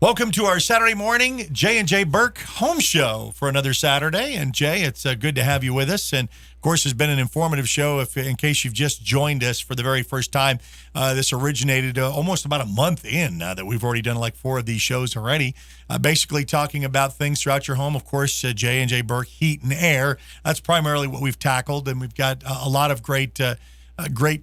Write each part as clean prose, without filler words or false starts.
Welcome to our Saturday morning J&J Burk home show for another Saturday. And Jay, it's good to have you with us. And of course, it's been an informative show. If in case you've just joined us for the very first time, this originated almost about a month in now that we've already done like 4 of these shows already. Basically talking about things throughout your home. Of course, J&J Burk heat and air. That's primarily what we've tackled, and we've got a lot of great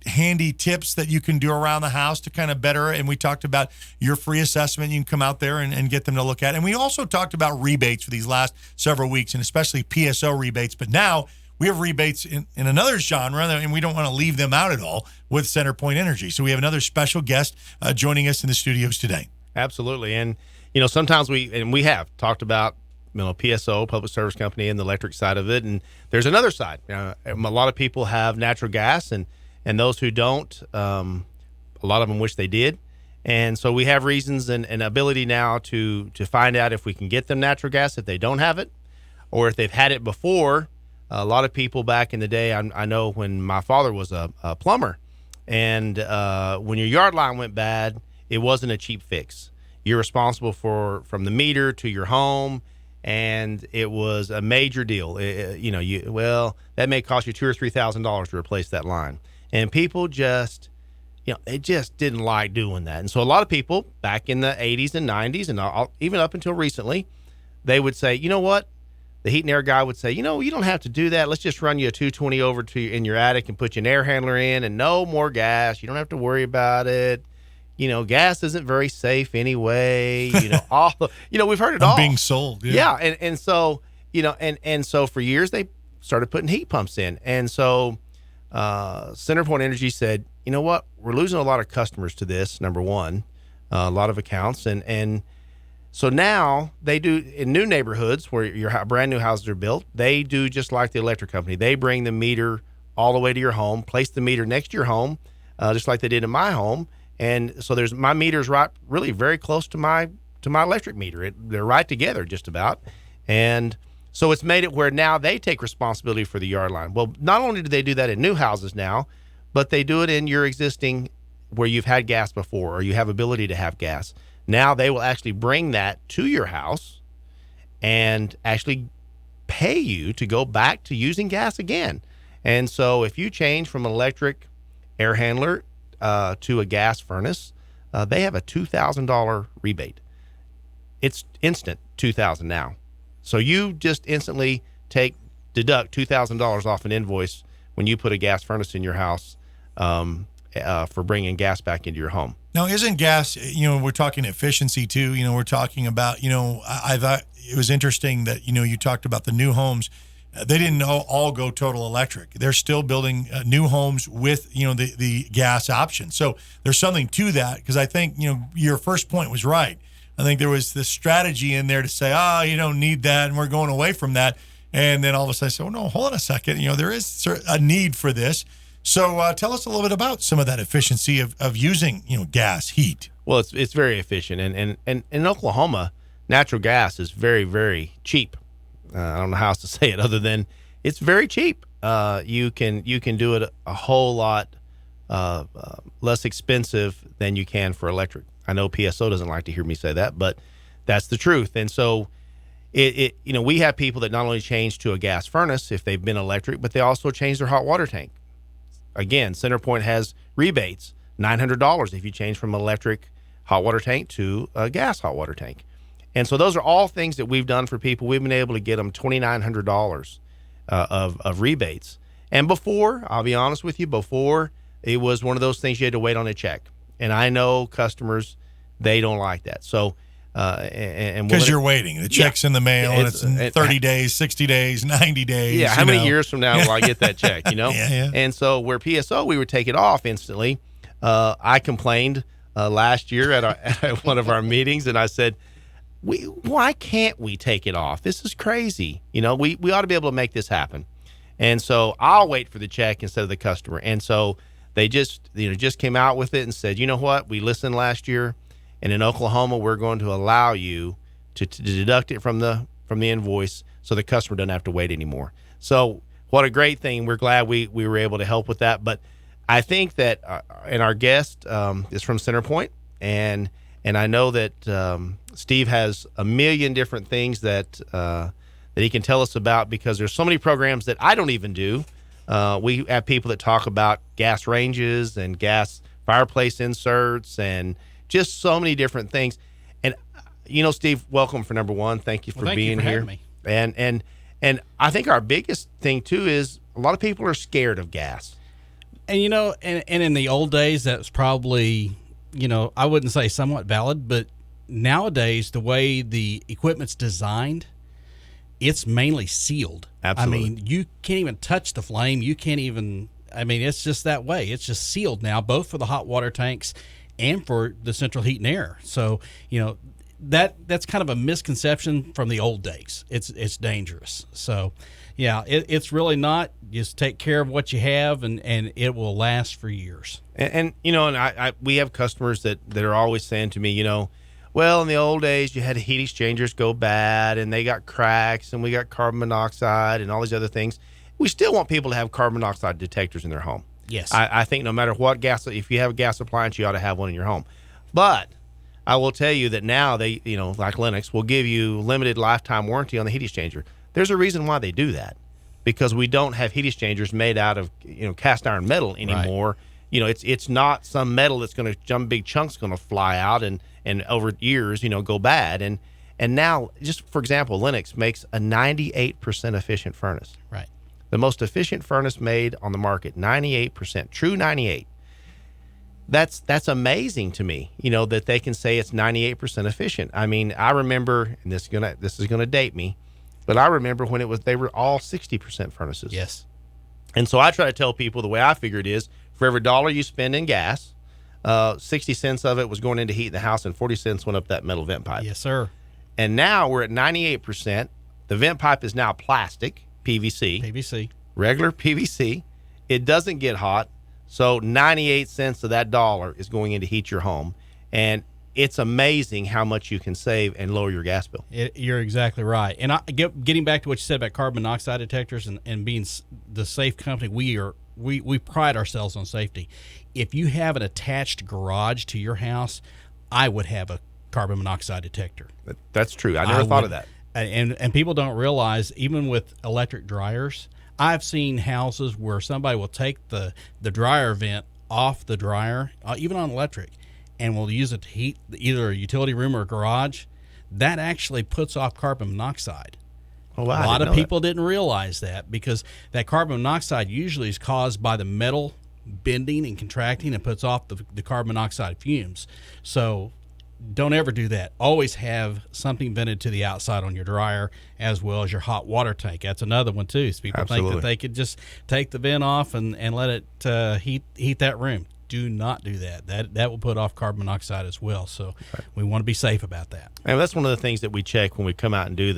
handy tips that you can do around the house to kind of better. And we talked about your free assessment. You can come out there and get them to look at. And we also talked about rebates for these last several weeks, and especially PSO rebates. But now we have rebates in another genre, and we don't want to leave them out at all with CenterPoint Energy. So we have another special guest joining us in the studios today. Absolutely. And, sometimes we have talked about, PSO, Public Service Company, and the electric side of it. And there's another side. A lot of people have natural gas, and those who don't, a lot of them wish they did. And so we have reasons and ability now to find out if we can get them natural gas if they don't have it, or if they've had it before. A lot of people back in the day, I know when my father was a plumber, and when your yard line went bad, it wasn't a cheap fix. You're responsible from the meter to your home, and it was a major deal. That may cost you $2,000 or $3,000 to replace that line. And people just, they just didn't like doing that. And so a lot of people back in the 80s and 90s, and even up until recently, they would say, you know what? The heat and air guy would say, you don't have to do that. Let's just run you a 220 over in your attic and put you an air handler in, and no more gas. You don't have to worry about it. Gas isn't very safe anyway. We've heard it all. Being sold. Yeah. And so, and so for years they started putting heat pumps in. And so CenterPoint Energy said, you know what? We're losing a lot of customers to this, number one, a lot of accounts. And so now they do in new neighborhoods where your brand new houses are built, they do just like the electric company. They bring the meter all the way to your home, place the meter next to your home, just like they did in my home. And so my meter's right, really very close to my electric meter. They're right together just about. And so it's made it where now they take responsibility for the yard line. Well, not only do they do that in new houses now, but they do it in your existing where you've had gas before or you have ability to have gas. Now they will actually bring that to your house and actually pay you to go back to using gas again. And so if you change from an electric air handler to a gas furnace, they have a $2,000 rebate. It's instant $2,000 now. So you just instantly deduct $2,000 off an invoice when you put a gas furnace in your house for bringing gas back into your home. Now, isn't gas, we're talking efficiency too. We're talking about, I thought it was interesting that, you talked about the new homes. They didn't all go total electric. They're still building new homes with, the gas option. So there's something to that, because I think, your first point was right. I think there was this strategy in there to say, you don't need that, and we're going away from that. And then all of a sudden, oh, no, hold on a second. There is a need for this. So tell us a little bit about some of that efficiency of using, gas, heat. Well, it's very efficient. And in Oklahoma, natural gas is very, very cheap. I don't know how else to say it other than it's very cheap. You can do it a whole lot less expensive than you can for electric. I know PSO doesn't like to hear me say that, but that's the truth. And so we have people that not only change to a gas furnace if they've been electric, but they also change their hot water tank. Again, CenterPoint has rebates, $900 if you change from electric hot water tank to a gas hot water tank. And so those are all things that we've done for people. We've been able to get them $2,900 of rebates. And before, I'll be honest with you, before it was one of those things you had to wait on a check. And I know customers, they don't like that. So, because you're waiting, the check's in the mail, and it's in 30 days, 60 days, 90 days. Yeah, how many years from now will I get that check? Yeah. And so where PSO, we would take it off instantly. I complained last year at one of our meetings, and I said, why can't we take it off? This is crazy. We ought to be able to make this happen. And so I'll wait for the check instead of the customer. And so they just came out with it and said, you know what? We listened last year, and in Oklahoma, we're going to allow you to deduct it from the invoice so the customer doesn't have to wait anymore. So what a great thing. We're glad we were able to help with that. But I think that and our guest is from CenterPoint, and And I know that Steve has a million different things that he can tell us about, because there's so many programs that I don't even do. We have people that talk about gas ranges and gas fireplace inserts and just so many different things. And Steve, welcome for number one. Thank you for being here. Having me. And I think our biggest thing too is a lot of people are scared of gas. And and in the old days, that was probably, I wouldn't say somewhat valid, but nowadays the way the equipment's designed, it's mainly sealed. Absolutely. I mean, you can't even touch the flame. You can't even, it's just that way. It's just sealed now, both for the hot water tanks and for the central heat and air. So, that's kind of a misconception from the old days. It's dangerous. So, yeah, it's really not. Just take care of what you have, and it will last for years. And we have customers that are always saying to me, well, in the old days, you had heat exchangers go bad, and they got cracks, and we got carbon monoxide and all these other things. We still want people to have carbon monoxide detectors in their home. Yes. I think no matter what if you have a gas appliance, you ought to have one in your home. But I will tell you that now they, like Lennox, will give you limited lifetime warranty on the heat exchanger. There's a reason why they do that, because we don't have heat exchangers made out of, cast iron metal anymore. Right. It's not some metal that's going to, some big chunk's going to fly out and over years, go bad. And now, just for example, Lennox makes a 98% efficient furnace. Right. The most efficient furnace made on the market, 98%, true 98. That's amazing to me, that they can say it's 98% efficient. I mean, I remember, and this is gonna date me, but I remember when they were all 60% furnaces. Yes. And so I try to tell people the way I figure it is, for every dollar you spend in gas, 60 cents of it was going into heat in the house, and 40 cents went up that metal vent pipe. Yes, sir. And now we're at 98%. The vent pipe is now plastic, PVC. Regular PVC. It doesn't get hot. So 98 cents of that dollar is going in to heat your home. And it's amazing how much you can save and lower your gas bill. You're exactly right. And getting back to what you said about carbon monoxide detectors and being the safe company, we pride ourselves on safety. If you have an attached garage to your house, I would have a carbon monoxide detector. That's true. I never thought of that. And people don't realize, even with electric dryers, I've seen houses where somebody will take the dryer vent off the dryer, even on electric, and will use it to heat either a utility room or a garage. That actually puts off carbon monoxide. Oh, wow. A lot of people didn't realize that, because that carbon monoxide usually is caused by the metal bending and contracting and puts off the carbon monoxide fumes. So don't ever do that. Always have something vented to the outside on your dryer, as well as your hot water tank. That's another one too. So people think that they could just take the vent off and let it heat that room. Do not do that. That will put off carbon monoxide as well. So we want to be safe about that. And that's one of the things that we check when we come out and do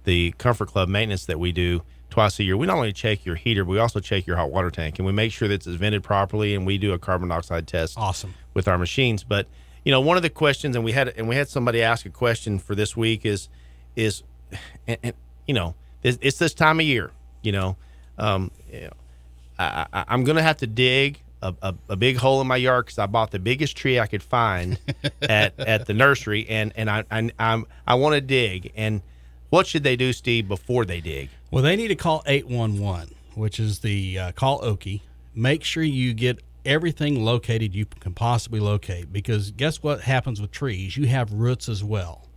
the Comfort Club maintenance that we do twice a year. We not only check your heater, but we also check your hot water tank, and we make sure that it's vented properly, and we do a carbon monoxide test. Awesome. With our machines. But one of the questions, and we had somebody ask a question for this week is it's this time of year. I'm going to have to dig a big hole in my yard, because I bought the biggest tree I could find at the nursery, and I want to dig. And what should they do, Steve, before they dig? Well, they need to call 811, which is the call Okie. Make sure you get everything located you can possibly locate, because guess what happens with trees? You have roots as well,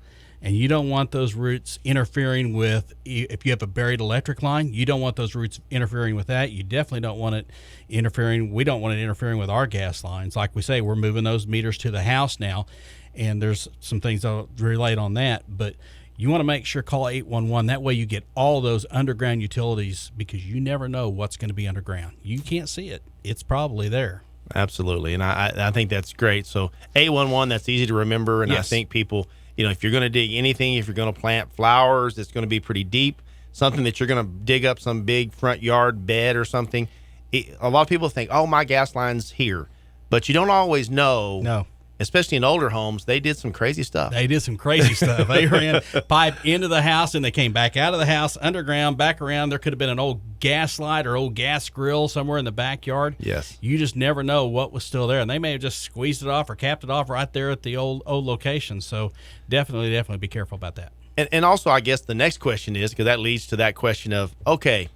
and you don't want those roots interfering with, if you have a buried electric line, you don't want those roots interfering with that. You definitely don't want it interfering. We don't want it interfering with our gas lines. Like we say, we're moving those meters to the house now, and there's some things I'll relate on that, but you want to make sure, call 811. That way you get all those underground utilities, because you never know what's going to be underground. You can't see it. It's probably there. Absolutely. And I think that's great. So 811, that's easy to remember. And yes. I think people, if you're going to dig anything, if you're going to plant flowers, it's going to be pretty deep, something that you're going to dig up some big front yard bed or something. A lot of people think, oh, my gas line's here. But you don't always know. No. especially in older homes, they did some crazy stuff. They did some crazy stuff. They ran pipe into the house, and they came back out of the house, underground, back around. There could have been an old gas light or old gas grill somewhere in the backyard. Yes. You just never know what was still there. And they may have just squeezed it off or capped it off right there at the old location. So definitely be careful about that. And also, I guess the next question is, because that leads to that question of, okay,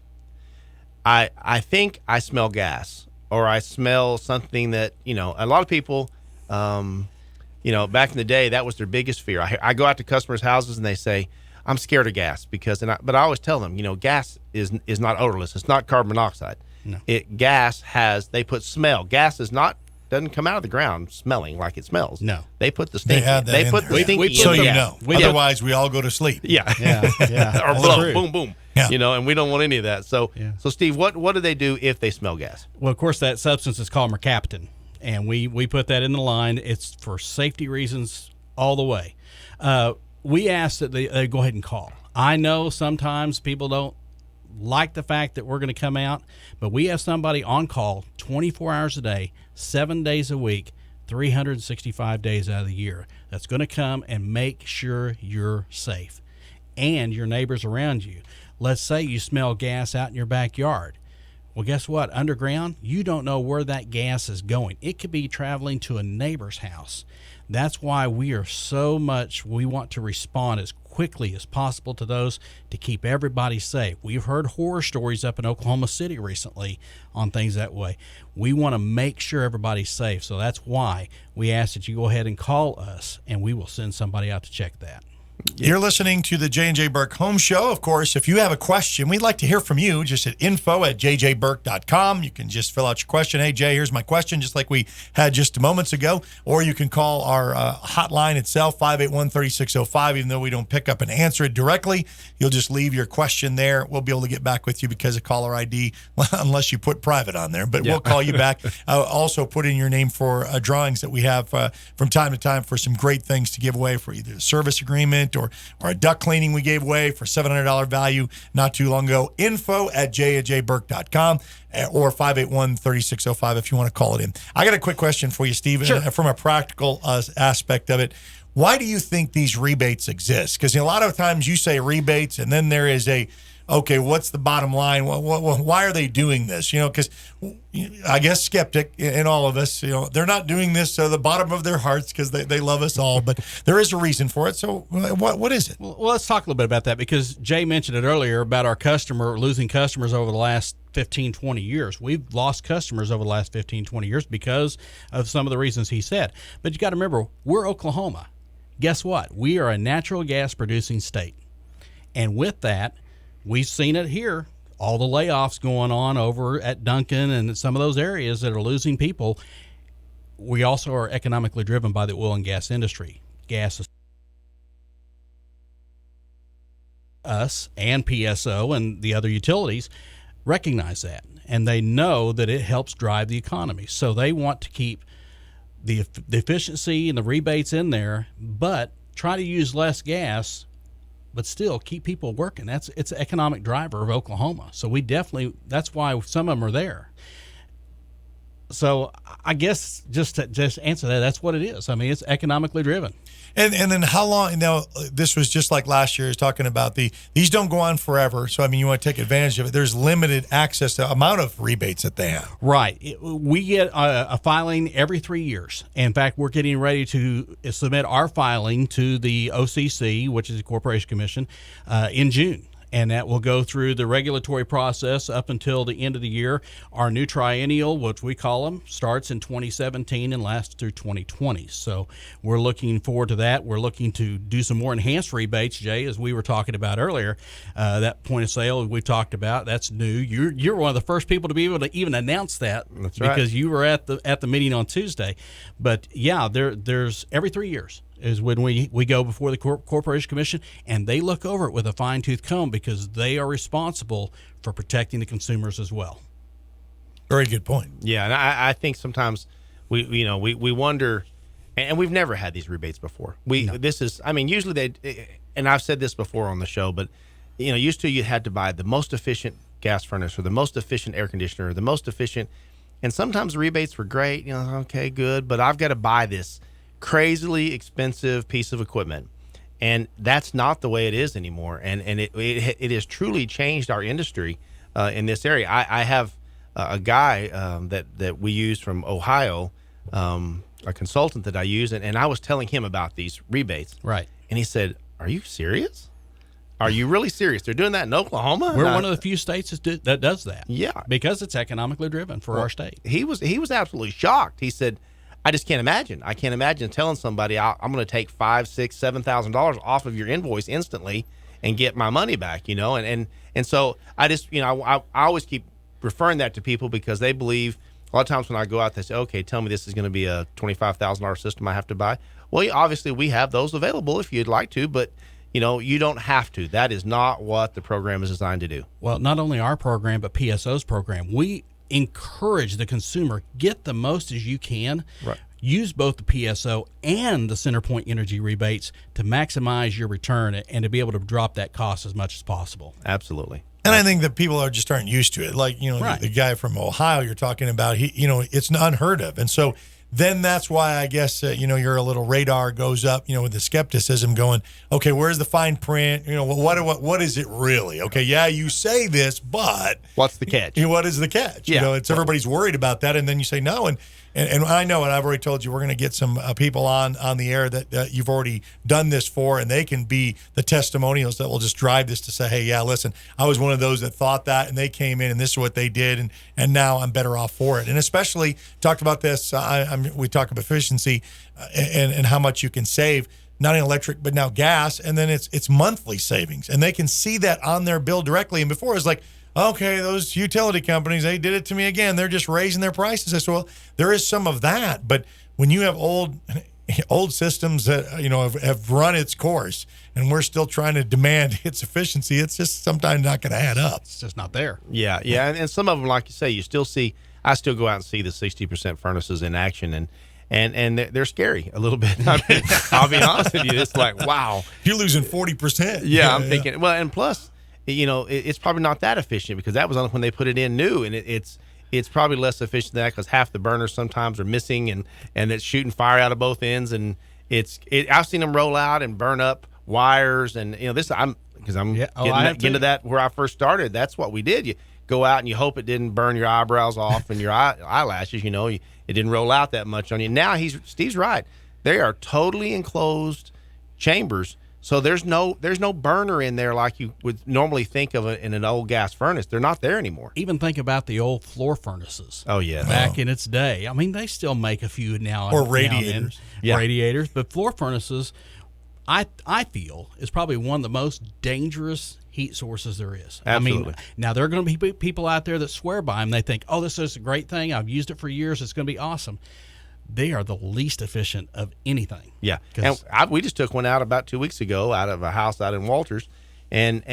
I think I smell gas, or I smell something that, a lot of people, back in the day, that was their biggest fear. I go out to customers' houses and they say, I'm scared of gas but I always tell them, gas is not odorless. It's not carbon monoxide. No. They put smell. Gas doesn't come out of the ground smelling like it smells. No. They put the stinky. They put the stinky. So in. Otherwise, we all go to sleep. Yeah. Yeah. Or blow, boom, boom. Yeah. And we don't want any of that. So, So Steve, what do they do if they smell gas? Well, of course, that substance is called mercaptan, and we put that in the line. It's for safety reasons all the way. We ask that they go ahead and call. I know sometimes people don't like the fact that we're going to come out, but we have somebody on call 24 hours a day, 7 days a week, 365 days out of the year that's going to come and make sure you're safe and your neighbors around you. Let's say you smell gas out in your backyard. Well, guess what? Underground, you don't know where that gas is going. It could be traveling to a neighbor's house. That's why we want to respond as quickly as possible to those to keep everybody safe. We've heard horror stories up in Oklahoma City recently on things that way. We want to make sure everybody's safe. So that's why we ask that you go ahead and call us, and we will send somebody out to check that. You're listening to the J&J Burk Home Show. Of course, if you have a question, we'd like to hear from you just at info@jjburk.com. You can just fill out your question. Hey, Jay, here's my question, just like we had just moments ago. Or you can call our hotline itself, 581-3605. Even though we don't pick up and answer it directly, you'll just leave your question there. We'll be able to get back with you because of caller ID, unless you put private on there. But we'll call you back. Also, put in your name for drawings that we have from time to time for some great things to give away for either a service agreement or a duct cleaning we gave away for $700 value not too long ago. info@jjburk.com or 581-3605 if you want to call it in. I got a quick question for you, Steve, from a practical aspect of it. Why do you think these rebates exist? Because a lot of times you say rebates and then there is okay, what's the bottom line? Why are they doing this? Because I guess skeptic in all of us, they're not doing this to the bottom of their hearts because they love us all, but there is a reason for it. So what is it? Well, let's talk a little bit about that because Jay mentioned it earlier about our losing customers over the last 15, 20 years. We've lost customers over the last 15, 20 years because of some of the reasons he said. But you got to remember, we're Oklahoma. Guess what? We are a natural gas producing state. And with that, we've seen it here, all the layoffs going on over at Duncan and some of those areas that are losing people. We also are economically driven by the oil and gas industry. Gas is us and PSO and the other utilities recognize that, and they know that it helps drive the economy. So they want to keep the efficiency and the rebates in there, but try to use less gas but still keep people working. It's an economic driver of Oklahoma. So that's why some of them are there. So I guess just to answer that, that's what it is. I mean, it's economically driven. And then how long? This was just like last year. I was talking about these don't go on forever. So I mean, you want to take advantage of it. There's limited access to amount of rebates that they have. Right. We get a filing every 3 years. In fact, we're getting ready to submit our filing to the OCC, which is the Corporation Commission, in June. And that will go through the regulatory process up until the end of the year. Our new triennial, which we call them, starts in 2017 and lasts through 2020. So we're looking forward to that. We're looking to do some more enhanced rebates, Jay, as we were talking about earlier. That point of sale we talked about, that's new. You're one of the first people to be able to even announce that. That's right. Because you were at the meeting on Tuesday. But yeah, there's every 3 years is when we go before the Corporation Commission, and they look over it with a fine-tooth comb because they are responsible for protecting the consumers as well. Very good point. Yeah, and I think sometimes we wonder, and we've never had these rebates before. Usually they, and I've said this before on the show, but used to you had to buy the most efficient gas furnace or the most efficient air conditioner or the most efficient, and sometimes the rebates were great. Okay, good, but I've got to buy this crazily expensive piece of equipment. And that's not the way it is anymore. And it has truly changed our industry in this area. I have a guy that we use from Ohio, a consultant that I use, and I was telling him about these rebates. Right. And he said, "Are you serious? Are you really serious? They're doing that in Oklahoma?" We're one of the few states that does that. Yeah. Because it's economically driven for our state. He was absolutely shocked. He said, "I just can't imagine. I can't imagine telling somebody I'm going to take $5,000, $6,000, $7,000 off of your invoice instantly and get my money back." And so I just I always keep referring that to people because they believe. A lot of times when I go out, they say, "Okay, tell me this is going to be a $25,000 system I have to buy." Well, obviously we have those available if you'd like to, but you don't have to. That is not what the program is designed to do. Well, not only our program, but PSO's program. We encourage the consumer, get the most as you can. Right. Use both the PSO and the CenterPoint Energy rebates to maximize your return and to be able to drop that cost as much as possible. Absolutely. And I think that people aren't used to it. Like, Right. the guy from Ohio you're talking about, it's unheard of. And so then that's why I guess, your little radar goes up, with the skepticism going, okay, where's the fine print? What is it really? Okay, yeah, you say this, but What's the catch? what is the catch? Yeah. Everybody's worried about that. And then you say no. And I know, and I've already told you, we're going to get some people on the air that you've already done this for, and they can be the testimonials that will just drive this to say, hey, yeah, listen, I was one of those that thought that, and they came in, and this is what they did, and now I'm better off for it. And especially talked about this, we talk about efficiency and how much you can save, not in electric, but now gas, and then it's monthly savings, and they can see that on their bill directly. And before it was like, okay, those utility companies, they did it to me again. They're just raising their prices. I said, well, there is some of that. But when you have old systems that, have run its course and we're still trying to demand its efficiency, it's just sometimes not going to add up. It's just not there. Yeah. And some of them, like you say, I still go out and see the 60% furnaces in action, and they're scary a little bit. I mean, I'll be honest with you. It's like, wow. You're losing 40%. Yeah, I'm thinking, well, and plus, it's probably not that efficient because that was on when they put it in new, and it's probably less efficient than that because half the burners sometimes are missing and it's shooting fire out of both ends, and I've seen them roll out and burn up wires, and I'm getting into that where I first started. That's what we did. You go out and you hope it didn't burn your eyebrows off and your eyelashes. It didn't roll out that much on you. Now Steve's right. They are totally enclosed chambers. So there's no burner in there like you would normally think of in an old gas furnace. They're not there anymore. Even think about the old floor furnaces. Oh, yeah. Back in its day. I mean, they still make a few now. Or radiators. Yeah. Radiators. But floor furnaces, I feel, is probably one of the most dangerous heat sources there is. Absolutely. I mean, now there are going to be people out there that swear by them. They think, oh, this is a great thing. I've used it for years. It's going to be awesome. They are the least efficient of anything. Yeah, and we just took one out about 2 weeks ago out of a house out in Walters, and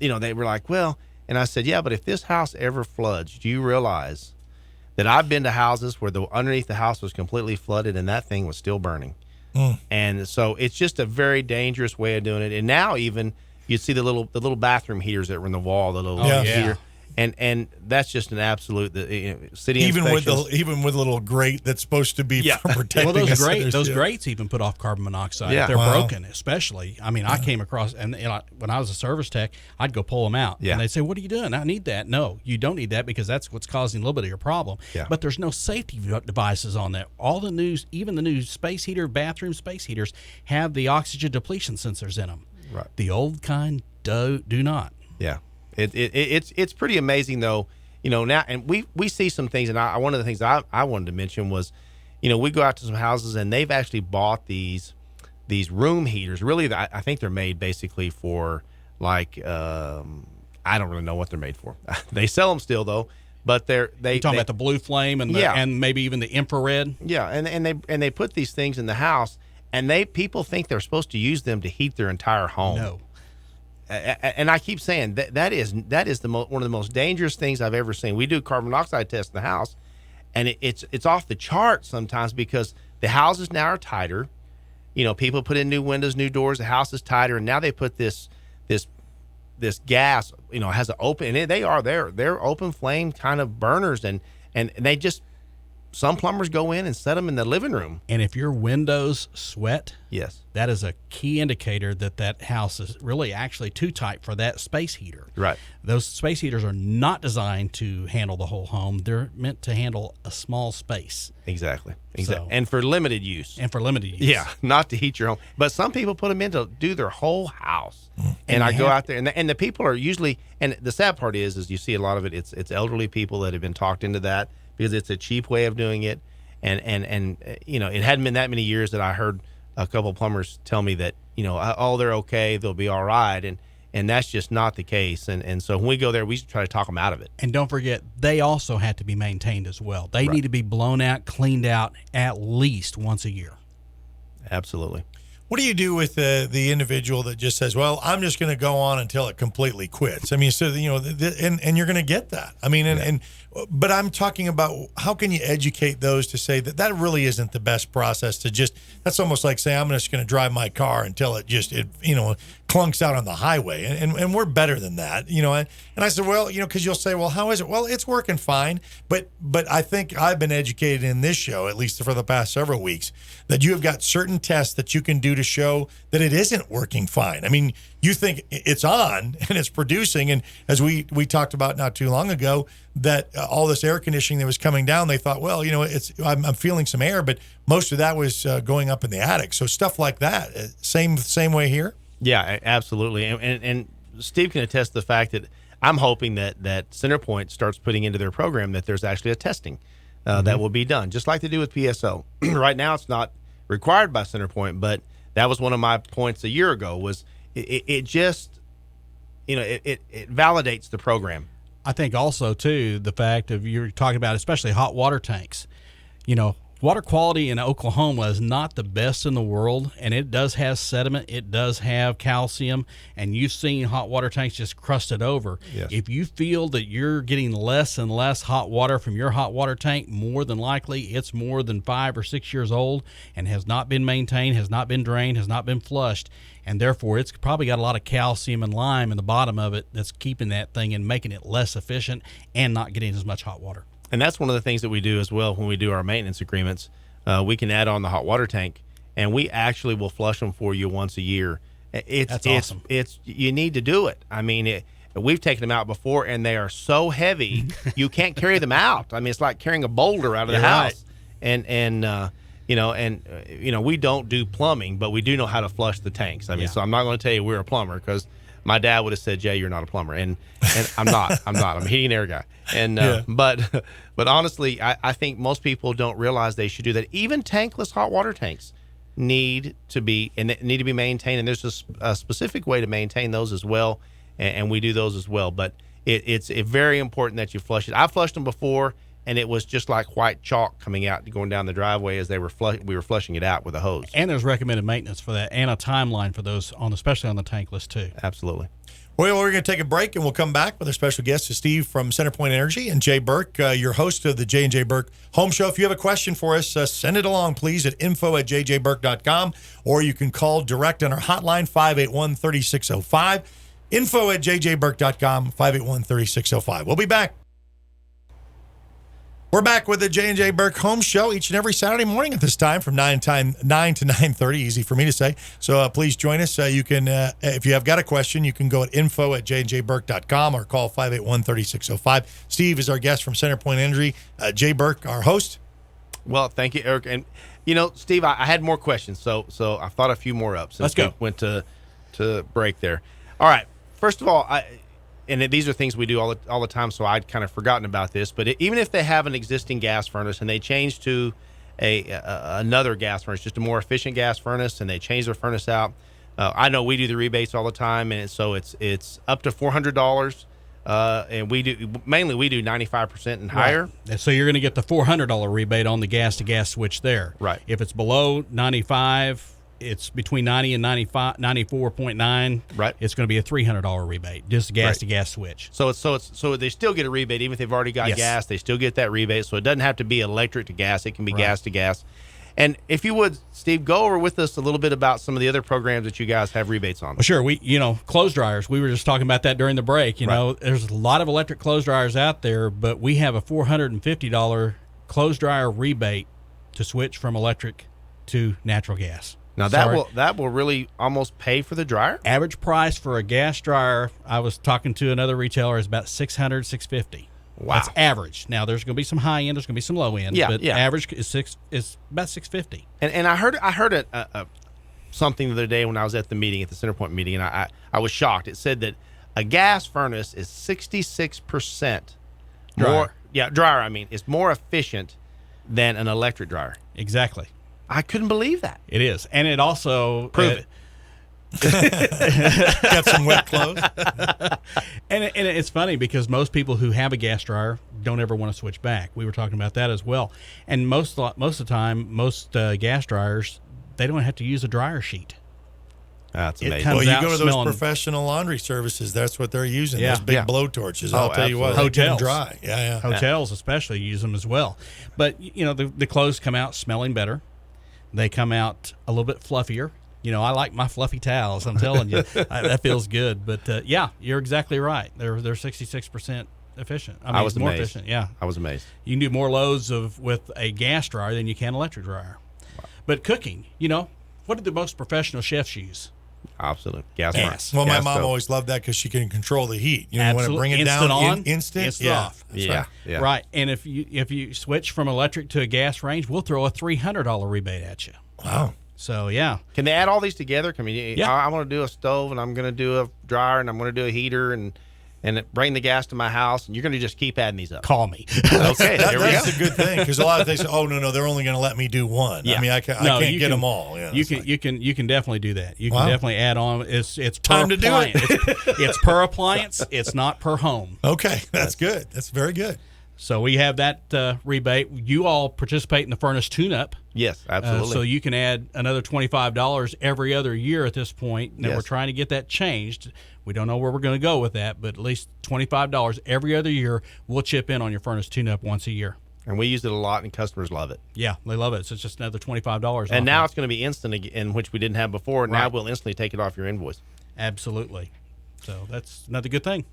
they were like, well, and I said, yeah, but if this house ever floods, do you realize that I've been to houses where underneath the house was completely flooded and that thing was still burning? And so it's just a very dangerous way of doing it. And now even you see the little bathroom heaters that were in the wall, the little heater. And that's just an absolute city even inspections. with a little grate that's supposed to be for protecting. Well, us. those grates even put off carbon monoxide. Yeah. If they're broken, especially. I mean, I came across and when I was a service tech, I'd go pull them out. Yeah. And they'd say, "What are you doing? I need that." No, you don't need that because that's what's causing a little bit of your problem. Yeah. But there's no safety devices on that. Even the new space heater, bathroom space heaters have the oxygen depletion sensors in them. Right. The old kind do not. Yeah. It's pretty amazing though, now, and we see some things, and one of the things I wanted to mention was, we go out to some houses and they've actually bought these room heaters. Really, I think they're made basically for like, I don't really know what they're made for. They sell them still though, but you're talking about the blue flame and maybe even the infrared. Yeah, and they put these things in the house, and people think they're supposed to use them to heat their entire home. No. And I keep saying that is one of the most dangerous things I've ever seen. We do carbon monoxide tests in the house, and it's off the chart sometimes because the houses now are tighter. People put in new windows, new doors. The house is tighter, and now they put this gas. Has an open, and they're open flame kind of burners, and they just some plumbers go in and set them in the living room. And if your windows sweat, Yes. that is a key indicator that house is really actually too tight for that space heater. Right. Those space heaters are not designed to handle the whole home. They're meant to handle a small space. Exactly. So- And for limited use. And for limited use. Yeah, not to heat your home. But some people put them in to do their whole house. And I they go have- out there, and the people are usually, and the sad part is you see a lot of it, it's elderly people that have been talked into that because it's a cheap way of doing it. And it hadn't been that many years that I heard a couple of plumbers tell me that, oh, they're okay, they'll be all right. And that's just not the case. And so when we go there, we try to talk them out of it. And don't forget, they also have to be maintained as well. They need to be blown out, cleaned out at least once a year. Absolutely. What do you do with the individual that just says, well, I'm just going to go on until it completely quits? I mean, so, and you're going to get that. I mean, but I'm talking about how can you educate those to say that really isn't the best process to just, that's almost like saying, I'm just going to drive my car until it clunks out on the highway. And we're better than that, and I said, well, because you'll say, well, how is it? Well, it's working fine. But I think I've been educated in this show, at least for the past several weeks, that you have got certain tests that you can do to show that it isn't working fine. I mean, you think it's on and it's producing. And as we talked about not too long ago, that all this air conditioning that was coming down, they thought, well, I'm feeling some air, but most of that was going up in the attic. So stuff like that, same way here. Yeah, absolutely. And Steve can attest to the fact that I'm hoping that CenterPoint starts putting into their program that there's actually a testing that will be done, just like they do with PSO. Right now, it's not required by CenterPoint, but that was one of my points a year ago. Was it just, it validates the program. I think also, too, the fact of you're talking about especially hot water tanks. Water quality in Oklahoma is not the best in the world, and it does have sediment. It does have calcium, and you've seen hot water tanks just crusted over. Yes. If you feel that you're getting less and less hot water from your hot water tank, more than likely it's more than 5 or 6 years old and has not been maintained, has not been drained, has not been flushed, and therefore it's probably got a lot of calcium and lime in the bottom of it that's keeping that thing and making it less efficient and not getting as much hot water. And that's one of the things that we do as well when we do our maintenance agreements. We can add on the hot water tank, and we actually will flush them for you once a year. That's awesome. You need to do it. I mean, we've taken them out before, and they are so heavy you can't carry them out. I mean, it's like carrying a boulder out of the house. Right. We don't do plumbing, but we do know how to flush the tanks. I mean, so I'm not going to tell you we're a plumber because my dad would have said, Jay, you're not a plumber. And I'm not. I'm a heating air guy. And but honestly, I think most people don't realize they should do that. Even tankless hot water tanks need to be maintained. And there's a specific way to maintain those as well. And we do those as well. But it's very important that you flush it. I've flushed them before, and it was just like white chalk coming out going down the driveway as we were flushing it out with a hose. And there's recommended maintenance for that and a timeline for those, especially on the tankless too. Absolutely. Well, we're going to take a break, and we'll come back with our special guest, Steve from CenterPoint Energy, and Jay Burk, your host of the J&J Burk Home Show. If you have a question for us, send it along, please, at info@jjburk.com, or you can call direct on our hotline, 581-3605, info@jjburk.com, 581-3605. We'll be back. We're back with the J&J Burk Home Show each and every Saturday morning at this time from 9 to 9:30. Easy for me to say. So please join us. You can, if you have got a question, you can go at info@jjburk.com or call 581-3605. Steve is our guest from CenterPoint Energy. Jay Burk, our host. Well, thank you, Eric. And Steve, I had more questions, so I thought a few more up. Let's go. We went to break there. All right. First of all, and these are things we do all the time, so I'd kind of forgotten about this. But even if they have an existing gas furnace and they change to another gas furnace, just a more efficient gas furnace, and they change their furnace out, I know we do the rebates all the time, and so it's up to $400. And we do 95% and higher. Right. So you're going to get the $400 rebate on the gas-to-gas switch there. Right. If it's below 95. It's between 90 and 95, 94.9. Right. It's going to be a $300 rebate, just gas to gas switch. So they still get a rebate even if they've already got gas. They still get that rebate. So it doesn't have to be electric to gas. It can be gas to gas. And if you would, Steve, go over with us a little bit about some of the other programs that you guys have rebates on. Well, sure. We, clothes dryers. We were just talking about that during the break. You know, there's a lot of electric clothes dryers out there, but we have a $450 clothes dryer rebate to switch from electric to natural gas. Now that will really almost pay for the dryer. Average price for a gas dryer, I was talking to another retailer, is about $600, $650. Wow. That's average. Now there's going to be some high end, there's going to be some low end, but average is about $650. And I heard something the other day when I was at the meeting, at the Centerpoint meeting, and I was shocked. It said that a gas furnace is 66% more dryer. I mean, is more efficient than an electric dryer. Exactly. I couldn't believe that. It is, and it also Prove it. Got some wet clothes. And it's funny because most people who have a gas dryer don't ever want to switch back. We were talking about that as well. And most of the time, most gas dryers, they don't have to use a dryer sheet. That's amazing. Well, you go to those professional laundry services, that's what they're using. Those big blow torches. I'll tell you what, they get them dry. Yeah. Hotels especially use them as well. But the clothes come out smelling better. They come out a little bit fluffier. I like my fluffy towels. I'm telling you, that feels good. But you're exactly right. They're 66% efficient. I was more amazed. efficient. Yeah, I was amazed. You can do more loads with a gas dryer than you can electric dryer. Wow. But cooking, what do the most professional chefs use? Absolutely, gas. Well, my mom always loved that because she can control the heat. You want to bring it instant down on, instant off. Yeah. Right. And if you switch from electric to a gas range, we'll throw a $300 rebate at you. Wow. So yeah. Can they add all these together? I want to do a stove, and I'm going to do a dryer, and I'm going to do a heater, and bring the gas to my house, and you're going to just keep adding these up. Call me. Okay, that's a good thing because a lot of things say, "Oh no, they're only going to let me do one." Yeah. I mean, I can't get them all. Yeah, you can definitely do that. You can definitely add on. It's time per to appliance. do it. It's per appliance. It's not per home. Okay, that's good. That's very good. So we have that rebate. You all participate in the furnace tune-up. Yes, absolutely. So you can add another $25 every other year at this point. Now we're trying to get that changed. We don't know where we're going to go with that, but at least $25 every other year we'll chip in on your furnace tune-up once a year. And we use it a lot, and customers love it. Yeah, they love it. So it's just another $25. And now it's going to be instant, in which we didn't have before. Now we'll instantly take it off your invoice. Absolutely. So that's another good thing.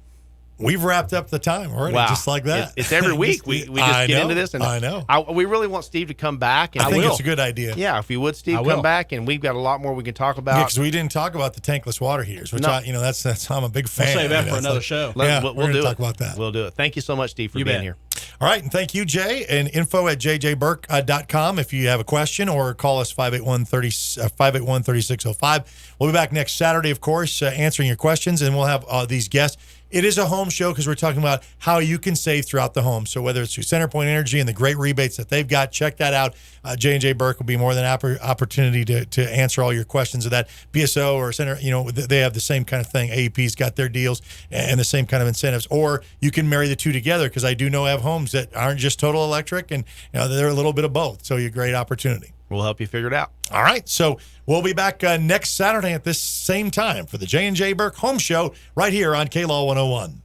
We've wrapped up the time already, just like that. It's every week. we just get into this. And I know. We really want Steve to come back. And I think it's a good idea. Yeah, if you would, Steve, come back, and we've got a lot more we can talk about. Yeah, because we didn't talk about the tankless water heaters, which that's I'm a big fan. We'll save that for another show. We'll talk about that. We'll do it. Thank you so much, Steve, for being here. All right, and thank you, Jay, and info@jjburk.com if you have a question, or call us 581-3605. We'll be back next Saturday, of course, answering your questions, and we'll have these guests. It is a home show because we're talking about how you can save throughout the home. So whether it's through CenterPoint Energy and the great rebates that they've got, check that out. J&J Burk will be more than opportunity to answer all your questions of that. BSO or Center, they have the same kind of thing. AEP's got their deals and the same kind of incentives. Or you can marry the two together because I do know I have homes that aren't just total electric and they're a little bit of both. So you're a great opportunity. We'll help you figure it out. All right. So we'll be back next Saturday at this same time for the J&J Burk Home Show right here on KLAW 101.